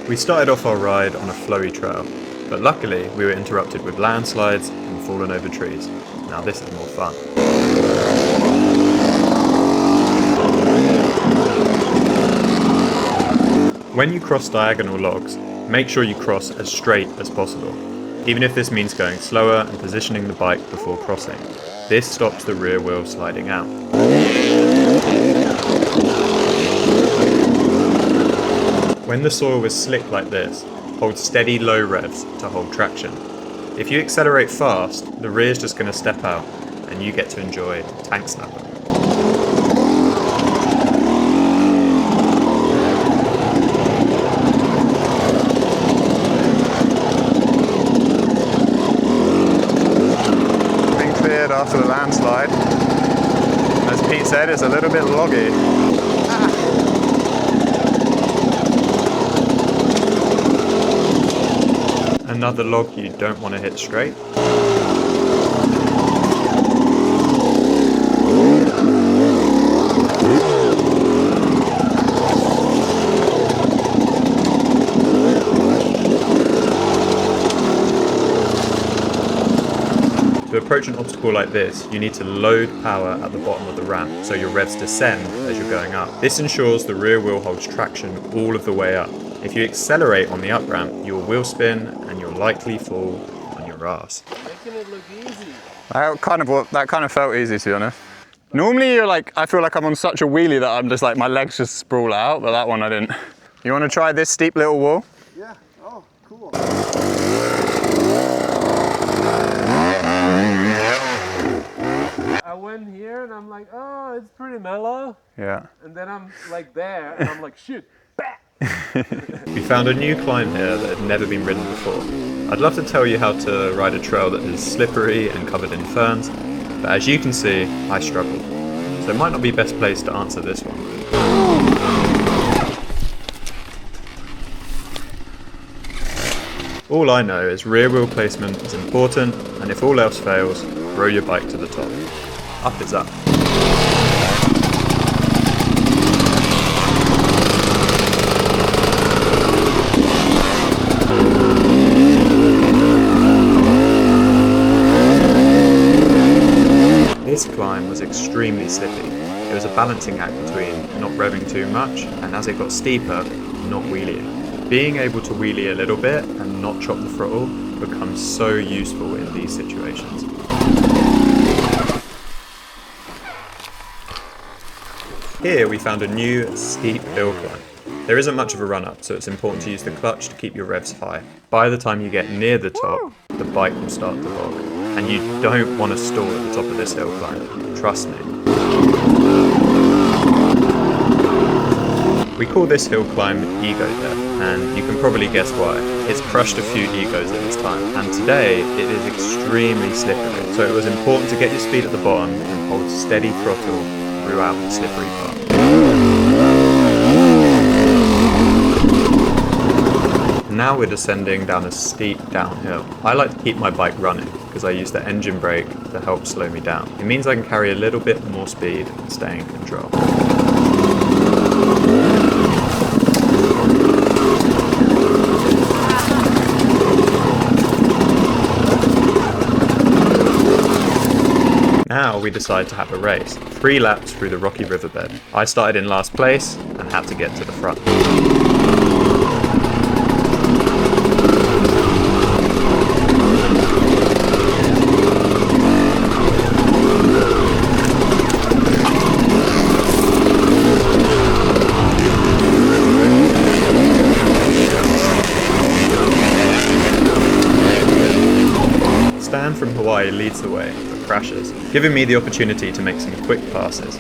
We started off our ride on a flowy trail, but luckily we were interrupted with landslides and fallen over trees. Now this is more fun. When you cross diagonal logs, make sure you cross as straight as possible, even if this means going slower and positioning the bike before crossing. This stops the rear wheel sliding out. When the soil was slick like this, hold steady low revs to hold traction. If you accelerate fast, the rear's just going to step out and you get to enjoy tank snapper. Being cleared after the landslide. As Pete said, it's a little bit loggy. Another log you don't want to hit straight. To approach an obstacle like this, you need to load power at the bottom of the ramp so your revs descend as you're going up. This ensures the rear wheel holds traction all of the way up. If you accelerate on the up ramp, you'll wheel spin and you'll likely fall on your ass. Making it look easy. That kind of felt easy, to be honest. Normally you're like, I feel like I'm on such a wheelie that I'm just like, my legs just sprawl out, but that one I didn't. You want to try this steep little wall? Yeah, oh, cool. I went here and I'm like, oh, it's pretty mellow. Yeah. And then I'm like there and I'm like, shoot, bah! We found a new climb here that had never been ridden before. I'd love to tell you how to ride a trail that is slippery and covered in ferns, but as you can see, I struggled. So it might not be best placed to answer this one. All I know is rear wheel placement is important, and if all else fails, row your bike to the top. Up is up. This climb was extremely slippy. It was a balancing act between not revving too much and, as it got steeper, not wheeling. Being able to wheelie a little bit and not chop the throttle becomes so useful in these situations. Here we found a new steep hill climb. There isn't much of a run up, so it's important to use the clutch to keep your revs high. By the time you get near the top, the bike will start to log. And you don't want to stall at the top of this hill climb, trust me. We call this hill climb Ego Death, and you can probably guess why. It's crushed a few egos at this time, and today it is extremely slippery, so it was important to get your speed at the bottom and hold steady throttle throughout the slippery part. Now we're descending down a steep downhill. I like to keep my bike running because I use the engine brake to help slow me down. It means I can carry a little bit more speed and stay in control. Now we decide to have a race. 3 laps through the rocky riverbed. I started in last place and had to get to the front. Stan from Hawaii leads the way, but crashes, giving me the opportunity to make some quick passes.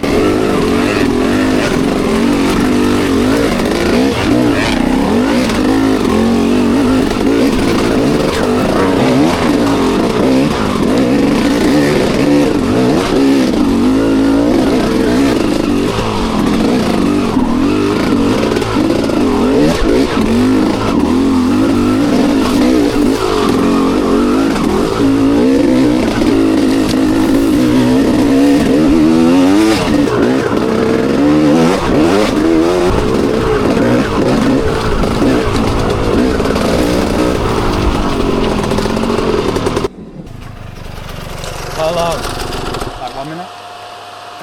How long? Like 1 minute.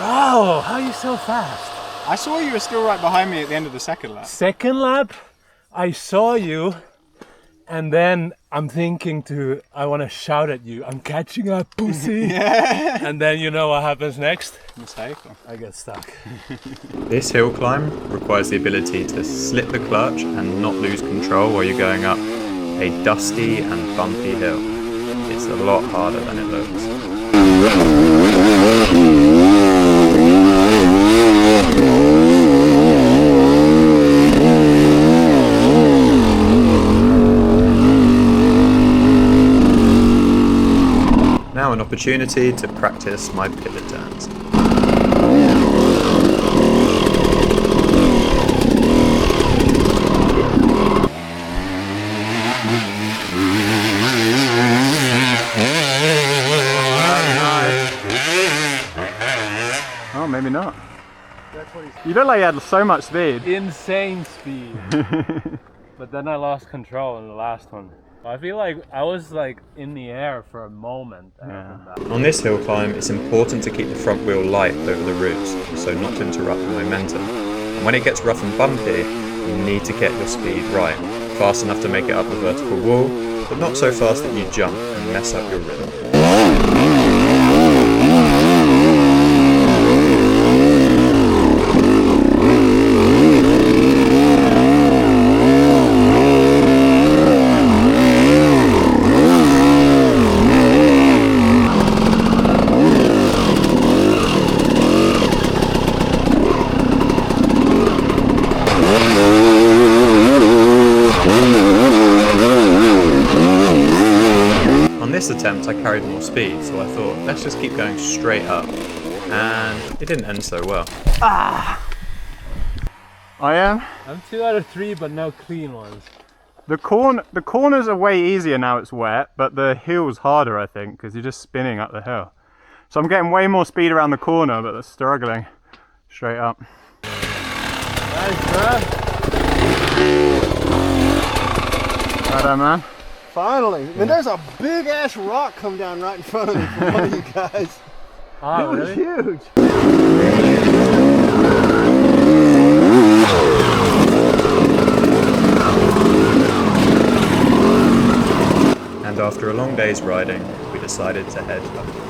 Oh, how are you so fast? I saw you were still right behind me at the end of the second lap. Second lap, I saw you, and then I'm thinking I want to shout at you, I'm catching up, pussy. Yeah. And then you know what happens next? Mistake. I get stuck. This hill climb requires the ability to slip the clutch and not lose control while you're going up a dusty and bumpy hill. It's a lot harder than it looks. Now an opportunity to practice my pivot turns. Oh, maybe not. You look like you had so much speed. Insane speed. But then I lost control in the last one. I feel like I was like in the air for a moment. On this hill climb, it's important to keep the front wheel light over the roots, so not to interrupt the momentum. And when it gets rough and bumpy, you need to get your speed right, fast enough to make it up the vertical wall, but not so fast that you jump and mess up your rhythm. On this attempt I carried more speed, so I thought let's just keep going straight up, and it didn't end so well. I am. I'm 2 out of 3, but no clean ones. The corners are way easier now it's wet, but the hill's harder I think, because you're just spinning up the hill. So I'm getting way more speed around the corner, but they're struggling straight up. Nice, bro. Right on, man. Finally. I mean, there's a big ass rock come down right in front of me from one of you guys. Oh, It was really? huge. And after a long day's riding, we decided to head home.